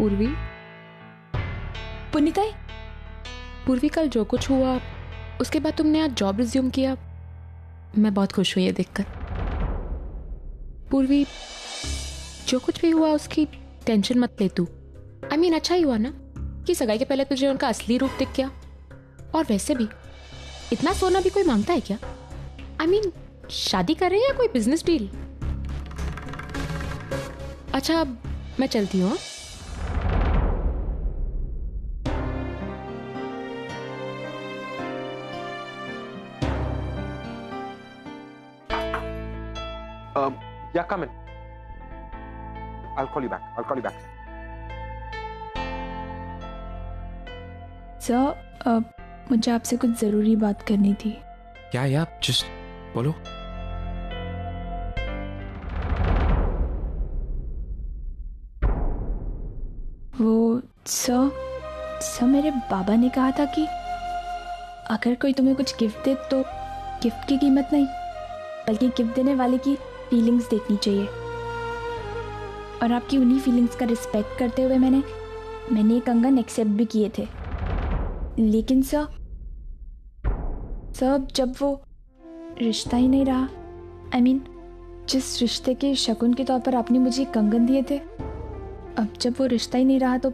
पूर्वी, पुनीताई, पूर्वी कल जो कुछ हुआ उसके बाद तुमने आज जॉब रिज्यूम किया, मैं बहुत खुश हुई ये देखकर। पूर्वी, जो कुछ भी हुआ उसकी टेंशन मत ले तू। I mean, अच्छा ही हुआ ना कि सगाई के पहले तुझे उनका असली रूप दिख गया। और वैसे भी इतना सोना भी कोई मांगता है क्या? I mean, शादी कर रहे हैं या कोई बिजनेस डील? अच्छा, अब मैं चलती हूँ। Yeah, come in. I'll call you back. Sir, मुझे आपसे कुछ ज़रूरी बात करनी थी। क्या यार, जस्ट बोलो। वो सर मेरे बाबा ने कहा था कि अगर कोई तुम्हें कुछ गिफ्ट दे तो गिफ्ट की कीमत नहीं, बल्कि गिफ्ट देने वाले की फीलिंग्स देखनी चाहिए। और आपकी उन्हीं फीलिंग्स का रिस्पेक्ट करते हुए मैंने ये कंगन एक्सेप्ट भी किए थे। लेकिन सर जब वो रिश्ता ही नहीं रहा, I mean, जिस रिश्ते के शगुन के तौर पर आपने मुझे कंगन दिए थे, अब जब वो रिश्ता ही नहीं रहा तो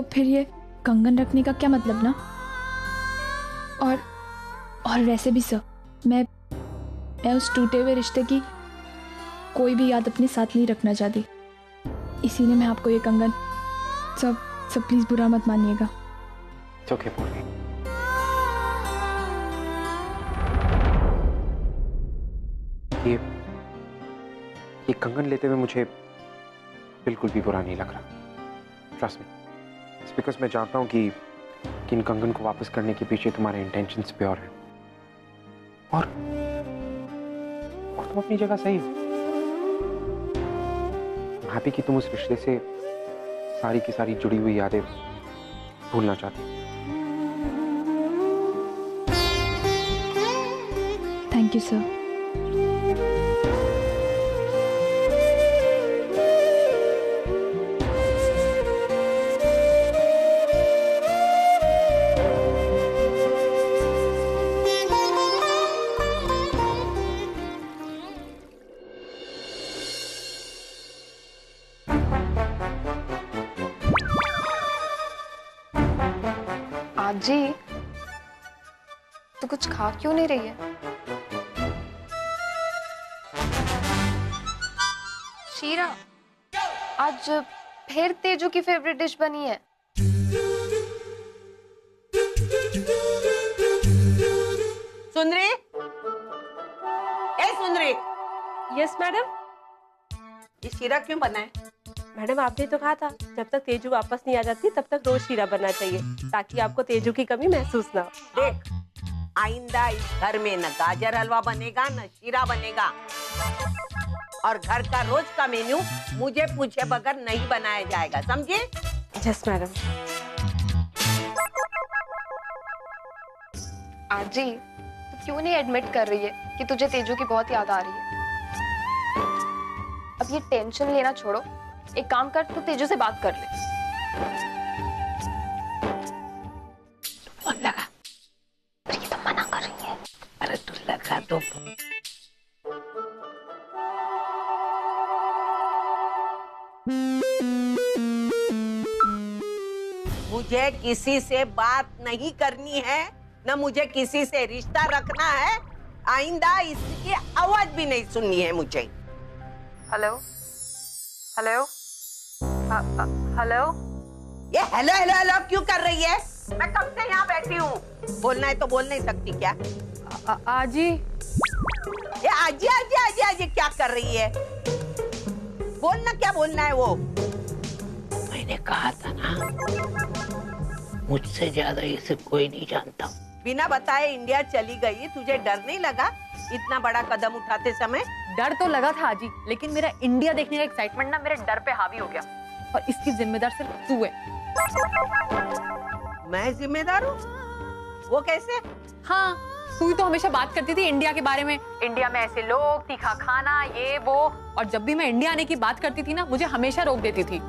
फिर ये कंगन रखने का क्या मतलब ना। और वैसे भी सर, मैं उस टूटे हुए रिश्ते की कोई भी याद अपने साथ नहीं रखना चाहती, इसीलिए मैं आपको ये कंगन, सब प्लीज बुरा मत मानिएगा। It's okay, पूर्वी। ये कंगन लेते हुए मुझे बिल्कुल भी बुरा नहीं लग रहा। ट्रस्ट मी, इट्स बिकॉज मैं जानता हूँ कि इन कंगन को वापस करने के पीछे तुम्हारे इंटेंशंस प्योर हैं। और तुम अपनी जगह सही हो। हैप्पी कि तुम उस रिश्ते से सारी की सारी जुड़ी हुई यादें भूलना चाहती हो। Thank you sir. जी, तो कुछ खा क्यों नहीं रही है? शीरा, आज फिर तेजू की फेवरेट डिश बनी है। सुंदरी, सुंदरी। Yes madam. ये शीरा क्यों बना है? मैडम, आपने तो कहा था जब तक तेजू वापस नहीं आ जाती तब तक रोज शीरा बनना चाहिए, ताकि आपको तेजू की कमी महसूस ना हो। देख, आइंदा इस घर में न गाजर हलवा बनेगा न शीरा बनेगा, और घर का रोज का मेन्यू मुझे पूछे बगैर नहीं बनाया जाएगा, समझे? Yes madam. आजी, तू क्यों नहीं एडमिट कर रही है कि तुझे तेजू की बहुत याद आ रही है? अब ये टेंशन लेना छोड़ो, एक काम कर, तू तेजू से बात कर ले। फोन लगा। ये तो मना कर रही है। अरे तू लगा तो। मुझे किसी से बात नहीं करनी है, न मुझे किसी से रिश्ता रखना है। आइंदा इसकी आवाज भी नहीं सुननी है मुझे। Hello hello hello. ये हेलो हेलो हेलो क्यों कर रही है? मैं कब से यहाँ बैठी हूँ। बोलना है तो बोल नहीं सकती क्या? आजी। ये आजी आजी आजी आजी क्या कर रही है? बोलना, क्या बोलना है वो? मैंने कहा था ना, मुझसे ज्यादा इसे कोई नहीं जानता। बिना बताए इंडिया चली गई, तुझे डर नहीं लगा इतना बड़ा कदम उठाते समय? डर तो लगा था आजी, लेकिन मेरा इंडिया देखने का एक्साइटमेंट ना मेरे डर पे हावी हो गया, और इसकी जिम्मेदार सिर्फ तू है। मैं जिम्मेदार हूँ? वो कैसे? हाँ, तू ही तो हमेशा बात करती थी इंडिया के बारे में, इंडिया में ऐसे लोग, तीखा खाना, ये वो, और जब भी मैं इंडिया आने की बात करती थी ना, मुझे हमेशा रोक देती थी।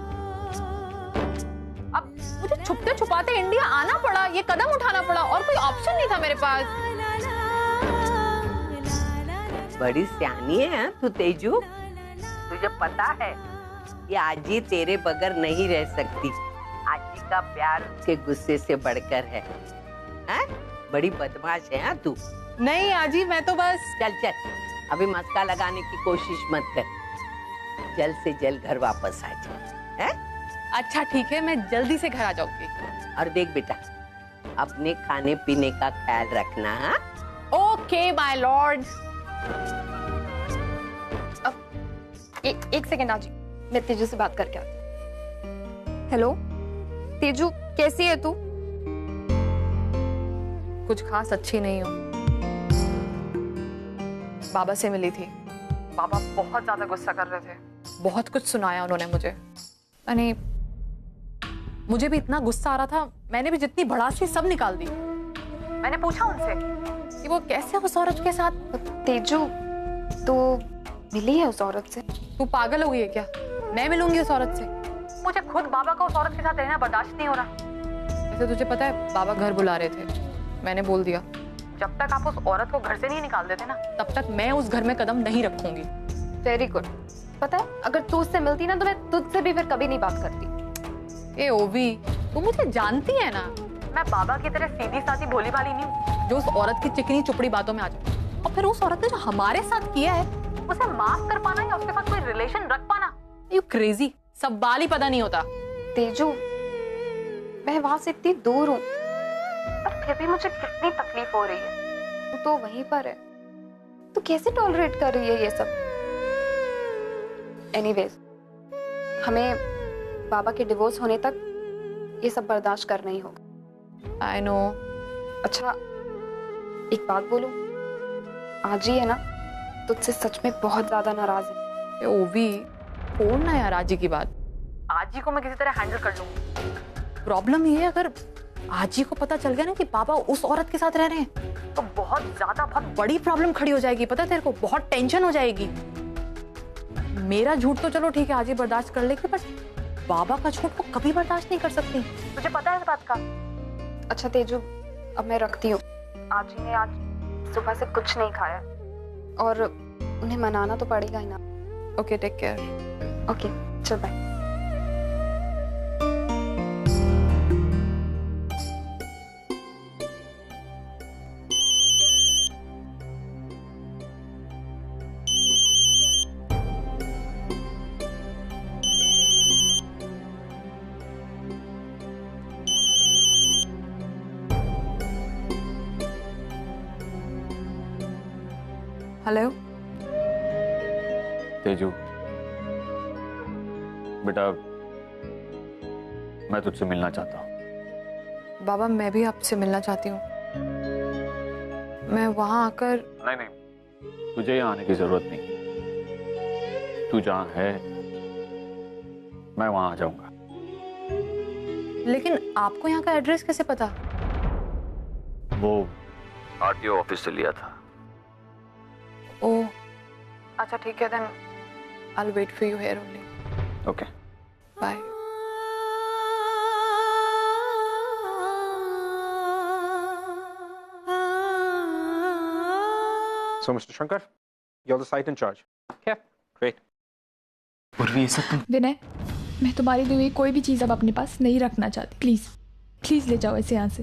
छुपाते इंडिया आना पड़ा, ये कदम उठाना पड़ा, और कोई ऑप्शन नहीं था मेरे पास। बड़ी सियानी है तू तेजू। तुझे पता है कि आजी तेरे बगैर नहीं रह सकती। आजी का प्यार उसके गुस्से से बढ़कर है। हैं? बड़ी बदमाश है हाँ तू। नहीं आजी, मैं तो बस। चल चल, अभी मस्का लगाने की कोशिश मत कर। जल्द से जल्द घर वापस आ जा। हैं? अच्छा ठीक है, मैं जल्दी से घर आ जाऊंगी। और देख बेटा, अपने खाने पीने का ख्याल रखना। हाँ? Okay my Lord. एक सेकेंड आजी, मैं तेजू से बात करके आती हूँ। हेलो तेजू, कैसी है तू? कुछ खास अच्छी नहीं हूँ। बाबा से मिली थी, बाबा बहुत ज्यादा गुस्सा कर रहे थे, बहुत कुछ सुनाया उन्होंने मुझे। यानी मुझे भी इतना गुस्सा आ रहा था, मैंने भी जितनी भड़ास थी सब निकाल दी। मैंने पूछा उनसे कि वो कैसे उस औरत के साथ। तेजू, तो मिली है उस औरत से? तू पागल हो गई है क्या? मैं मिलूंगी उस औरत से? मुझे खुद बाबा का उस औरत के साथ रहना बर्दाश्त नहीं हो रहा। वैसे तुझे पता है, बाबा घर बुला रहे थे, मैंने बोल दिया जब तक आप उस औरत को घर से नहीं निकाल देते ना, तब तक मैं उस घर में कदम नहीं रखूंगी। Very good. पता है, अगर तू उससे मिलती ना तो मैं तुझसे भी फिर कभी नहीं बात करती। ए ओवी, तू मुझे जानती है ना, मैं बाबा की तरह सीधी सादी भोली भाली नहीं हूँ जो उस औरत की चिकनी चुपड़ी बातों में आ जाए। और फिर उस औरत ने जो हमारे साथ किया है, उसे माफ कर पाना या उसके साथ कोई रिलेशन रख पाना, यू क्रेजी, सब बाल ही पता नहीं होता। तेजू, मैं वहां से इतनी दूर हूँ, पर फिर भी मुझे कितनी तकलीफ हो रही है। तू तो वहीं पर है, तू कैसे टॉलरेट कर रही है ये सब? एनीवेज, हमें बाबा के डिवोर्स होने तक ये सब बर्दाश्त करना ही होगा। I know. अच्छा, एक बात बोलूं, आज ही है ना, तुझसे सच में बहुत ज्यादा नाराज है। ए ओवी, छोड़ ना यार आजी की बात। आजी को मैं किसी तरह हैंडल कर लूंगी। प्रॉब्लम ये है, अगर आजी को पता चल गया ना कि बाबा उस औरत के साथ रह रहे हैं, तो बहुत ज्यादा, बहुत बड़ी प्रॉब्लम खड़ी हो जाएगी। पता है तेरे को, बहुत टेंशन हो जाएगी। मेरा झूठ तो चलो ठीक है, आजी बर्दाश्त कर लेगी, बट बाबा का झूठ वो कभी बर्दाश्त नहीं कर सकती। तुझे पता है इस बात का? अच्छा तेजू, अब मैं रखती हूँ। आजी ने आज सुबह से कुछ नहीं खाया और उन्हें मनाना तो पड़ेगा ही ना। Okay, take care. ओके, चल बाय। हेलो तेजू, बेटा मैं तुझसे मिलना चाहता हूँ। बाबा, मैं भी आपसे मिलना चाहती हूँ। मैं वहां आकर। नहीं, तुझे यहाँ आने की जरूरत नहीं। तू जहाँ है मैं वहां आ जाऊंगा। लेकिन आपको यहाँ का एड्रेस कैसे पता? वो आरटीओ ऑफिस से लिया था। ओह, अच्छा ठीक है, then I will wait for you here only. Okay, bye. So, Mr. Shankar, you're the site in charge. Yeah, great. Urvi, ये सब तुम। विनय, मैं तुम्हारी दी हुई कोई भी चीज़ अब अपने पास नहीं रखना चाहती। प्लीज़ प्लीज़ ले जाओ इसे यहाँ से।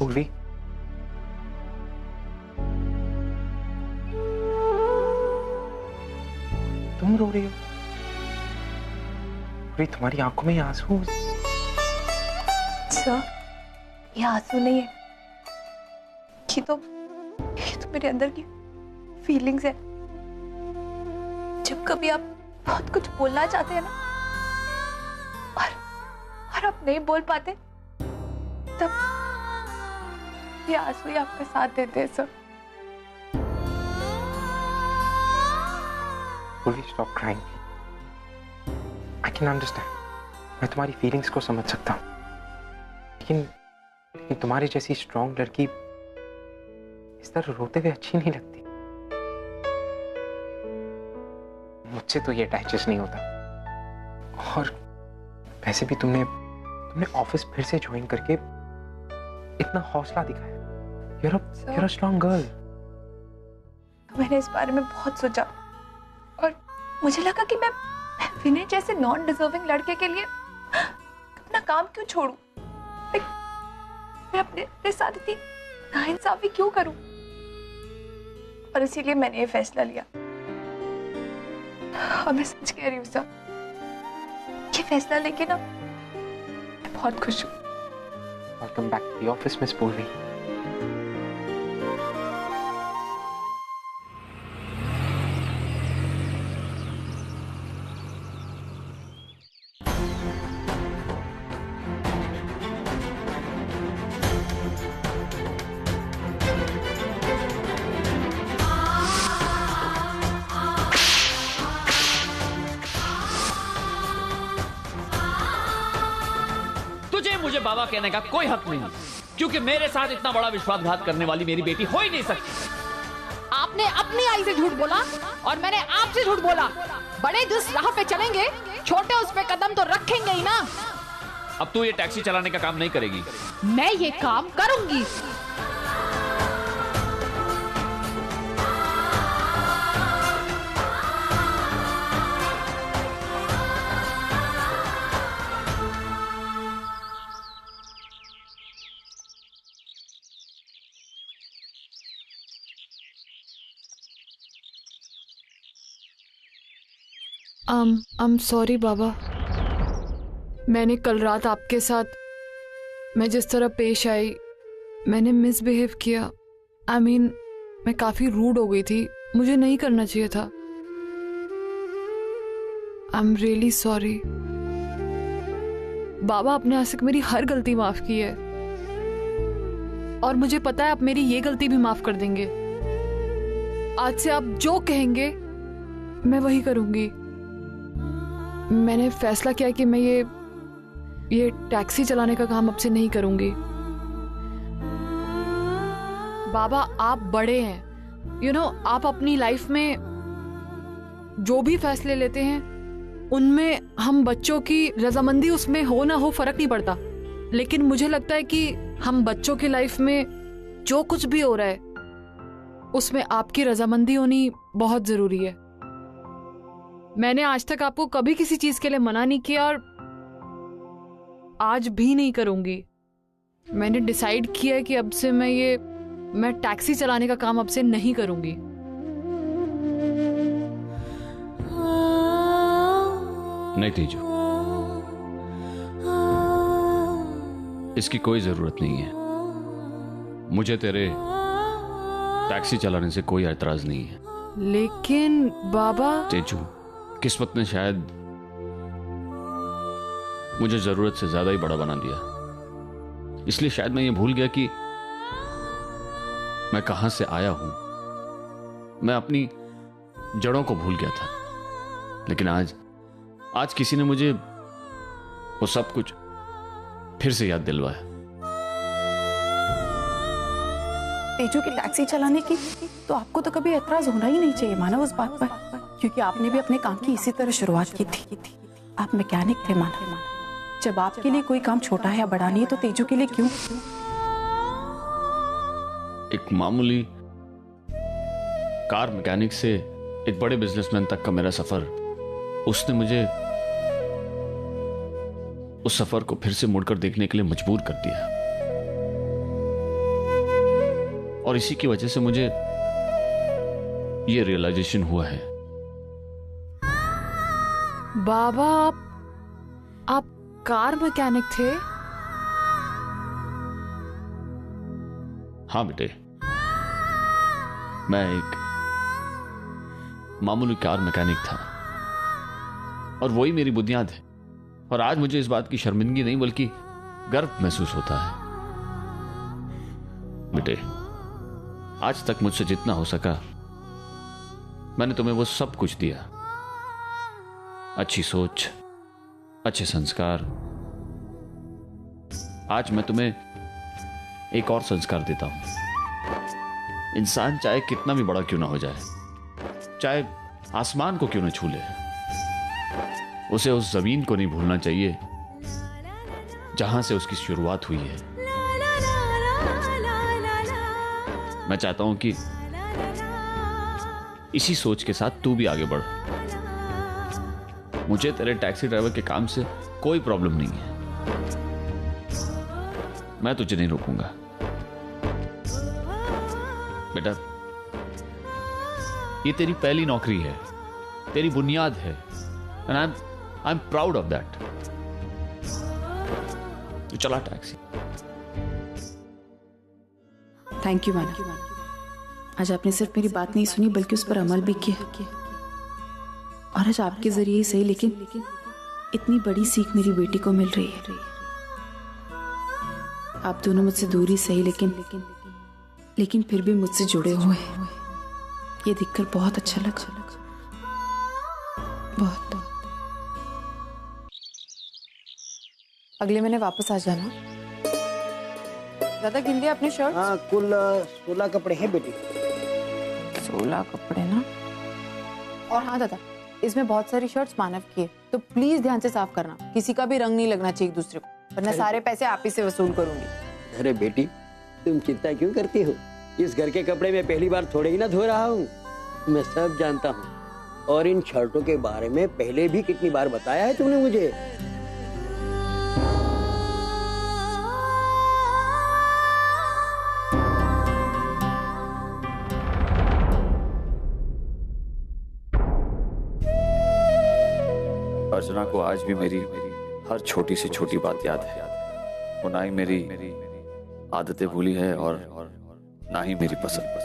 उर्वी, तुम रो रही हो? उर्वी, तुम्हारी आंखों में आंसू। सर, ये आंसू नहीं है, ये तो मेरे अंदर की फीलिंग्स है। जब कभी आप बहुत कुछ बोलना चाहते हैं ना और आप नहीं बोल पाते, तब ये आंसू ही आपका साथ देते हैं sir. Please stop crying. I can understand. मैं तुम्हारी फीलिंग्स को समझ सकता हूँ, लेकिन तुम्हारी जैसी स्ट्रॉन्ग लड़की इस तरह रोते हुए अच्छी नहीं लगती। मुझसे तो ये डाइजेस्ट नहीं होता। और वैसे भी तुमने ऑफिस फिर से ज्वाइन करके इतना हौसला दिखाया। You're a strong girl. मैंने इस बारे में बहुत सोचा और मुझे लगा कि मैं विनय जैसे नॉन डिजर्विंग लड़के के लिए अपना काम क्यों छोड़ूं? मैं अपने साथ इतनी नाइंसाफी क्यों करूं? और इसीलिए मैंने ये फैसला लिया। और मैं सच कह रही हूँ सर, ये फैसला लेके ना मैं बहुत खुश हूँ। Welcome back to the office miss Purvi. मुझे बाबा कहने का कोई हक नहीं, क्योंकि मेरे साथ इतना बड़ा विश्वासघात करने वाली मेरी बेटी हो ही नहीं सकती। आपने अपनी आई से झूठ बोला और मैंने आपसे झूठ बोला। बड़े जिस राह पे चलेंगे, छोटे उस पे कदम तो रखेंगे ही ना। अब तू ये टैक्सी चलाने का काम नहीं करेगी। मैं ये काम करूंगी। I'm sorry बाबा, मैंने कल रात आपके साथ मैं जिस तरह पेश आई, मैंने मिसबिहेव किया। मैं काफ़ी रूड हो गई थी, मुझे नहीं करना चाहिए था। I'm really sorry। बाबा, आपने आज तक मेरी हर गलती माफ़ की है और मुझे पता है आप मेरी ये गलती भी माफ़ कर देंगे। आज से आप जो कहेंगे मैं वही करूँगी। मैंने फैसला किया कि मैं ये टैक्सी चलाने का काम अब से नहीं करूंगी। बाबा, आप बड़े हैं, आप अपनी लाइफ में जो भी फैसले लेते हैं उनमें हम बच्चों की रजामंदी उसमें हो ना हो फर्क नहीं पड़ता, लेकिन मुझे लगता है कि हम बच्चों की लाइफ में जो कुछ भी हो रहा है उसमें आपकी रजामंदी होनी बहुत जरूरी है। मैंने आज तक आपको कभी किसी चीज के लिए मना नहीं किया और आज भी नहीं करूंगी। मैंने डिसाइड किया है कि अब से मैं टैक्सी चलाने का काम अब से नहीं करूंगी। नहीं तेजू, इसकी कोई जरूरत नहीं है। मुझे तेरे टैक्सी चलाने से कोई एतराज नहीं है। लेकिन बाबा, तेजू, किस्मत ने शायद मुझे जरूरत से ज्यादा ही बड़ा बना दिया, इसलिए शायद मैं ये भूल गया कि मैं कहां से आया हूं। मैं अपनी जड़ों को भूल गया था, लेकिन आज किसी ने मुझे वो सब कुछ फिर से याद दिलवाया। तेजू की टैक्सी चलाने की तो आपको तो कभी एतराज होना ही नहीं चाहिए मानव उस बात पर, क्योंकि आपने भी अपने काम की इसी तरह शुरुआत की थी। आप मैकेनिक थे मानव। जब आपके लिए कोई काम छोटा है या बड़ा नहीं है तो तेजू के लिए क्यों? एक मामूली कार मैकेनिक से एक बड़े बिजनेसमैन तक का मेरा सफर, उसने मुझे उस सफर को फिर से मुड़कर देखने के लिए मजबूर कर दिया, और इसी की वजह से मुझे ये रियलाइजेशन हुआ है। बाबा, आप कार मैकेनिक थे? हाँ बेटे, मैं एक मामूली कार मैकेनिक था और वही मेरी बुनियाद है। और आज मुझे इस बात की शर्मिंदगी नहीं बल्कि गर्व महसूस होता है। बेटे, आज तक मुझसे जितना हो सका मैंने तुम्हें वो सब कुछ दिया। अच्छी सोच, अच्छे संस्कार। आज मैं तुम्हें एक और संस्कार देता हूं। इंसान चाहे कितना भी बड़ा क्यों ना हो जाए, चाहे आसमान को क्यों ना छू ले, उसे उस जमीन को नहीं भूलना चाहिए जहां से उसकी शुरुआत हुई है। मैं चाहता हूं कि इसी सोच के साथ तू भी आगे बढ़। मुझे तेरे टैक्सी ड्राइवर के काम से कोई प्रॉब्लम नहीं है, मैं तुझे नहीं रोकूंगा। बेटा, ये तेरी पहली नौकरी है, तेरी बुनियाद है, and I am proud of that. तू चला टैक्सी। थैंक यू माना। आज आपने सिर्फ मेरी बात नहीं सुनी बल्कि उस पर अमल भी किया, और आज आपके जरिए ही सही लेकिन इतनी बड़ी सीख मेरी बेटी को मिल रही है। आप दोनों मुझसे दूर ही सही लेकिन फिर भी मुझसे जुड़े हुए हैं। ये देखकर बहुत अच्छा लगा, बहुत। अगले महीने वापस आ जाना। दादा गिन लिया अपनी शर्ट? हाँ, कुल 16 कपड़े हैं बेटी। 16 कपड़े ना? और हाँ दादा, इसमें बहुत सारी शर्ट्स मानव की है, तो प्लीज ध्यान से साफ करना। किसी का भी रंग नहीं लगना चाहिए एक दूसरे को, वरना सारे पैसे आप ही से वसूल करूंगी। अरे बेटी, तुम चिंता क्यों करती हो? इस घर के कपड़े में पहली बार थोड़े ही ना धो रहा हूँ, मैं सब जानता हूँ। और इन शर्टों के बारे में पहले भी कितनी बार बताया है तुमने मुझे। अर्चना को आज भी मेरी हर छोटी से छोटी बात याद है। वो ना ही मेरी आदतें भूली है और ना ही मेरी पसंद।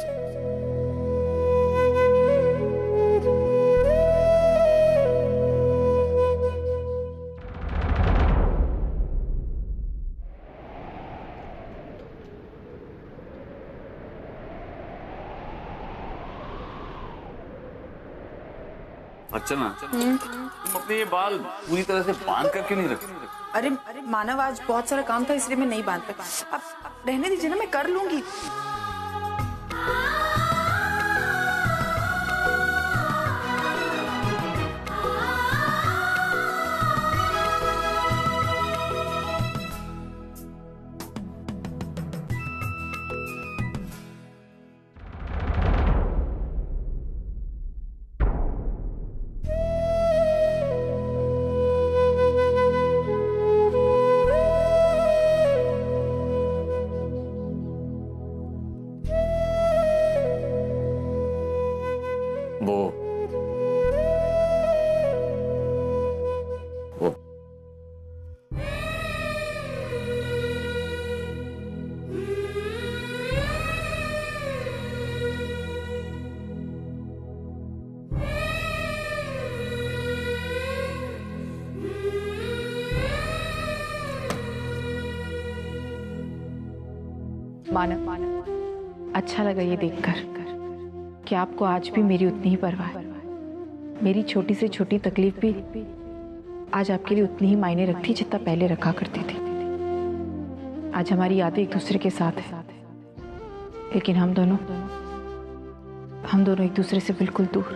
अर्चना, तुम अपने ये बाल पूरी तरह से बांध कर क्यों नहीं रखती? अरे मानव, आज बहुत सारा काम था इसलिए मैं नहीं बांध पाई। अब रहने दीजिए ना, मैं कर लूंगी। मानव, अच्छा लगा ये देखकर कि आपको आज भी मेरी उतनी ही परवाह है। मेरी छोटी से छोटी तकलीफ भी आज आपके लिए उतनी ही मायने रखती जितना पहले रखा करती थी। आज हमारी यादें एक दूसरे के साथ है, लेकिन हम दोनों एक दूसरे से बिल्कुल दूर।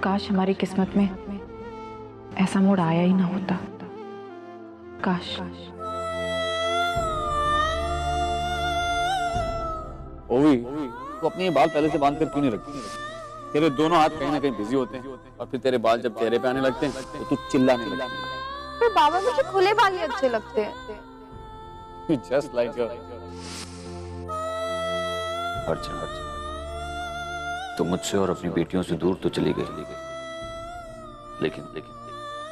काश हमारी किस्मत में ऐसा मोड़ आया ही ना होता। काश। ओवी, तू अपने ये बाल पहले से बांध कर क्यों नहीं रखती? तेरे दोनों हाथ कहीं ना कहीं बिजी होते हैं और फिर तेरे बाल जब चेहरे पे आने लगते हैं तो तू चिल्लाने लगती है। पर बाबा, मुझे खुले बाल ही अच्छे लगते हैं। Just like her. अर्चना, तुम मुझसे और अपनी बेटियों से दूर तो चली गई, लेकिन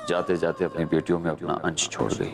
जाते जाते अपनी बेटियों में अपना अंश छोड़ गई।